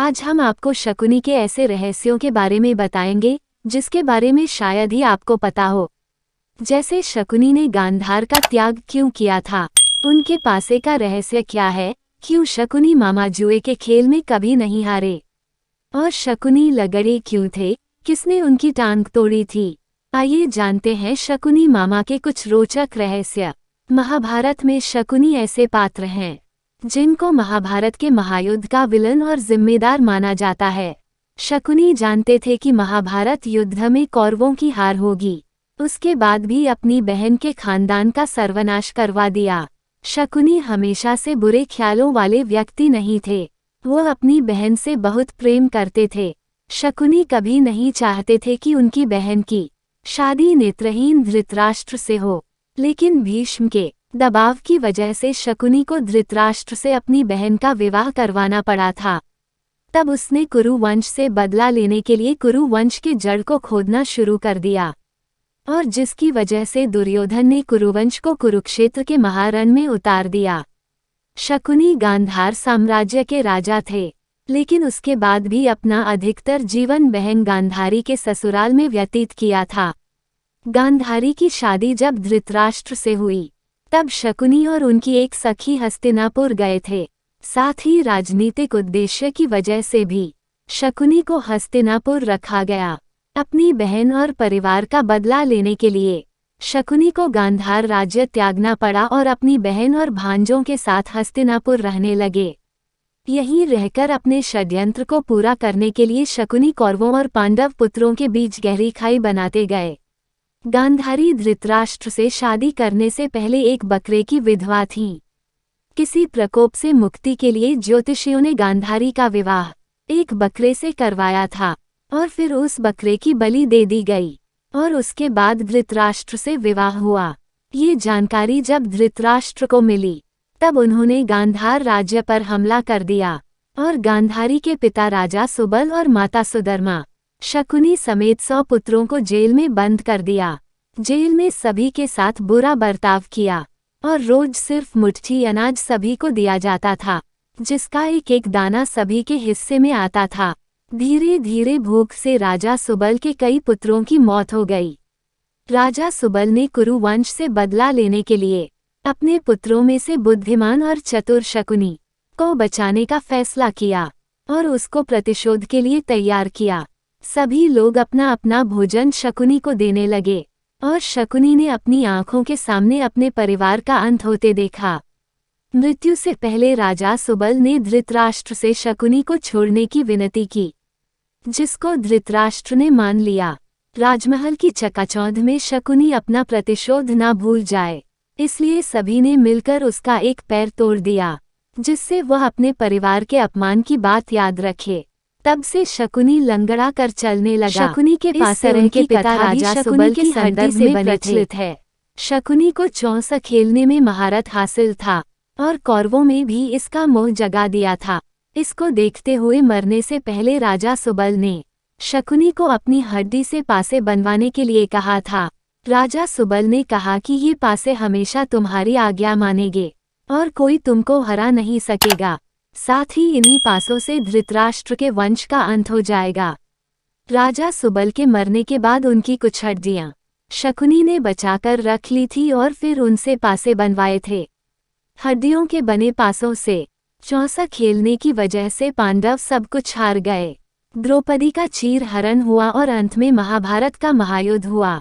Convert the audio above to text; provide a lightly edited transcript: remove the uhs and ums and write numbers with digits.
आज हम आपको शकुनी के ऐसे रहस्यों के बारे में बताएंगे जिसके बारे में शायद ही आपको पता हो। जैसे शकुनी ने गांधार का त्याग क्यों किया था, उनके पासे का रहस्य क्या है, क्यों शकुनी मामा जुए के खेल में कभी नहीं हारे, और शकुनी लगड़े क्यों थे, किसने उनकी टांग तोड़ी थी। आइए जानते हैं शकुनी मामा के कुछ रोचक रहस्य। महाभारत में शकुनी ऐसे पात्र हैं जिनको महाभारत के महायुद्ध का विलन और जिम्मेदार माना जाता है। शकुनी जानते थे कि महाभारत युद्ध में कौरवों की हार होगी, उसके बाद भी अपनी बहन के खानदान का सर्वनाश करवा दिया। शकुनी हमेशा से बुरे ख्यालों वाले व्यक्ति नहीं थे, वो अपनी बहन से बहुत प्रेम करते थे। शकुनी कभी नहीं चाहते थे कि उनकी बहन की शादी नेत्रहीन धृतराष्ट्र से हो, लेकिन भीष्म के दबाव की वजह से शकुनी को धृतराष्ट्र से अपनी बहन का विवाह करवाना पड़ा था। तब उसने कुरु वंश से बदला लेने के लिए कुरु वंश के जड़ को खोदना शुरू कर दिया, और जिसकी वजह से दुर्योधन ने कुरुवंश को कुरुक्षेत्र के महारण में उतार दिया। शकुनी गांधार साम्राज्य के राजा थे, लेकिन उसके बाद भी अपना अधिकतर जीवन बहन गांधारी के ससुराल में व्यतीत किया था। गांधारी की शादी जब धृतराष्ट्र से हुई तब शकुनी और उनकी एक सखी हस्तिनापुर गए थे। साथ ही राजनीतिक उद्देश्य की वजह से भी शकुनी को हस्तिनापुर रखा गया। अपनी बहन और परिवार का बदला लेने के लिए शकुनी को गांधार राज्य त्यागना पड़ा और अपनी बहन और भांजों के साथ हस्तिनापुर रहने लगे। यहीं रहकर अपने षड्यंत्र को पूरा करने के लिए शकुनी कौरवों और पांडव पुत्रों के बीच गहरी खाई बनाते गए। गांधारी धृतराष्ट्र से शादी करने से पहले एक बकरे की विधवा थी। किसी प्रकोप से मुक्ति के लिए ज्योतिषियों ने गांधारी का विवाह एक बकरे से करवाया था, और फिर उस बकरे की बलि दे दी गई, और उसके बाद धृतराष्ट्र से विवाह हुआ। ये जानकारी जब धृतराष्ट्र को मिली तब उन्होंने गांधार राज्य पर हमला कर दिया, और गांधारी के पिता राजा सुबल और माता सुधर्मा शकुनी समेत 100 पुत्रों को जेल में बंद कर दिया। जेल में सभी के साथ बुरा बर्ताव किया, और रोज सिर्फ मुट्ठी अनाज सभी को दिया जाता था, जिसका एक एक दाना सभी के हिस्से में आता था। धीरे धीरे भूख से राजा सुबल के कई पुत्रों की मौत हो गई। राजा सुबल ने कुरुवंश से बदला लेने के लिए अपने पुत्रों में से बुद्धिमान और चतुर शकुनी को बचाने का फैसला किया और उसको प्रतिशोध के लिए तैयार किया। सभी लोग अपना अपना भोजन शकुनी को देने लगे, और शकुनी ने अपनी आंखों के सामने अपने परिवार का अंत होते देखा। मृत्यु से पहले राजा सुबल ने धृतराष्ट्र से शकुनी को छोड़ने की विनती की, जिसको धृतराष्ट्र ने मान लिया। राजमहल की चकाचौंध में शकुनी अपना प्रतिशोध न भूल जाए, इसलिए सभी ने मिलकर उसका एक पैर तोड़ दिया, जिससे वह अपने परिवार के अपमान की बात याद रखे। तब से शकुनी लंगड़ा कर चलने लगा। शकुनी के पास उनके पिता राजा सुबल के संदर्भ में प्रचलित है। शकुनी को चौसा खेलने में महारत हासिल था, और कौरवों में भी इसका मोह जगा दिया था। इसको देखते हुए मरने से पहले राजा सुबल ने शकुनी को अपनी हड्डी से पासे बनवाने के लिए कहा था। राजा सुबल ने कहा कि ये पासे हमेशा तुम्हारी आज्ञा मानेंगे और कोई तुमको हरा नहीं सकेगा। साथ ही इन्हीं पासों से धृतराष्ट्र के वंश का अंत हो जाएगा। राजा सुबल के मरने के बाद उनकी कुछ हड्डियां शकुनी ने बचाकर रख ली थी और फिर उनसे पासे बनवाए थे। हड्डियों के बने पासों से चौसा खेलने की वजह से पांडव सब कुछ हार गए। द्रौपदी का चीर हरण हुआ और अंत में महाभारत का महायुद्ध हुआ।